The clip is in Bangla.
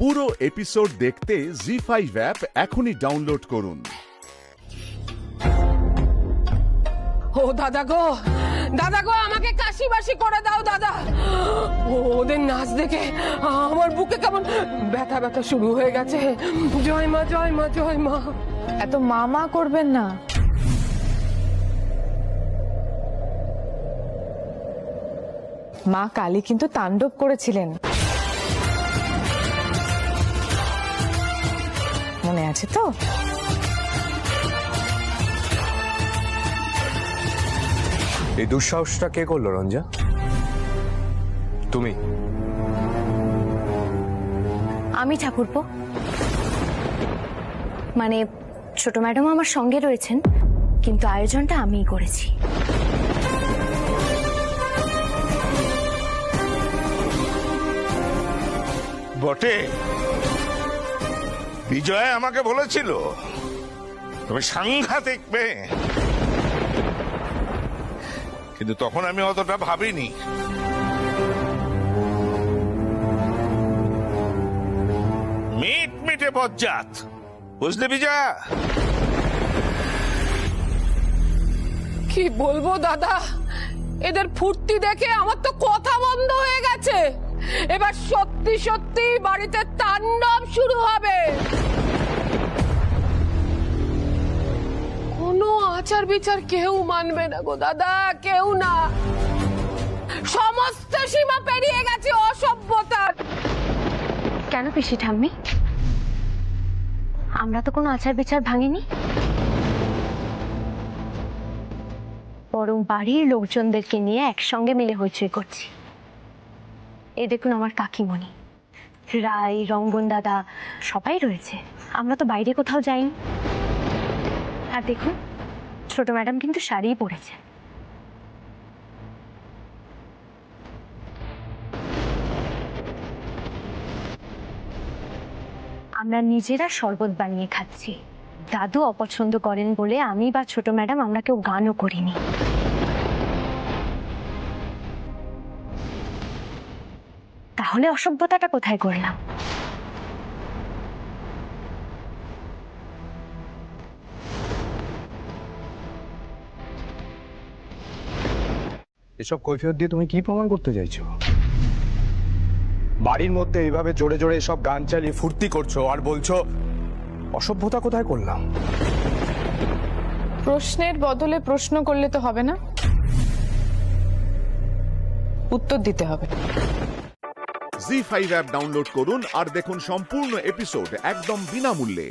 পুরো এপিসোড দেখতে জি5 অ্যাপ এখনই ডাউনলোড করুন। ও দাদা গো আমাকে কাশি বাসি করে দাও দাদা। ওদের নাচ দেখে আমার বুকে কেমন ব্যথা ব্যথা শুরু হয়ে গেছে। জয় মা জয় মা জয় মা। এত মা করবেন না। মা কালী কিন্তু তাণ্ডব করেছিলেন, মনে আছে তো? এই দুঃসাহসটা কে করলো রঞ্জা? তুমি? আমি ঠাকুরপো। মানে ছোট ম্যাডাম আমার সঙ্গে রয়েছেন, কিন্তু আয়োজনটা আমিই করেছি। বটে, বিজয় আমাকে বলেছিল তুমি সাংঘাতিক মেয়ে, কিন্তু তখন আমি অতটা ভাবিনি। মিটে বজ্জাত, বুঝলে বিজয়া? কি বলবো দাদা, এদের ফুর্তি দেখে আমার তো কথা বন্ধ হয়ে গেছে। এবার সত্যি সত্যি বাড়িতে তাণ্ডব শুরু হবে। কোনো আচার বিচার কেউ মানবে না গো দাদা, কেউ না। সমস্ত সীমা পেরিয়ে গেছে অসভ্যতার। কেন পিসি ঠাম্মি? আমরা তো কোনো আচার বিচার ভাঙিনি, বরং বাড়ির লোকজনদেরকে নিয়ে একসঙ্গে মিলে হইচই করছি। এই দেখুন আমার কাকিমণি, রাই, রঙ্গন দাদা সবাই রয়েছে। আমরা তো বাইরে কোথাও যাইনি। আর দেখুন ছোট ম্যাডাম কিন্তু শাড়ি পরেছে। আমরা নিজেরা শরবত বানিয়ে খাচ্ছি। দাদু অপছন্দ করেন বলে আমি বা ছোট ম্যাডাম আমরা কেউ গানও করিনি। তাহলে অসভ্যতাটা কোথায় করলাম? এসব কৈফিয়ত দিয়ে তুমি কি প্রমাণ করতে চাইছো? বাড়ির মধ্যে এইভাবে জোরে জোরে সব গান চালিয়ে ফুর্তি করছো আর বলছো অসভ্যতা কোথায় করলাম? প্রশ্নের বদলে প্রশ্ন করলে তো হবে না, উত্তর দিতে হবে। জি5 অ্যাপ ডাউনলোড করুন আর দেখুন সম্পূর্ণ এপিসোড একদম বিনামূল্যে।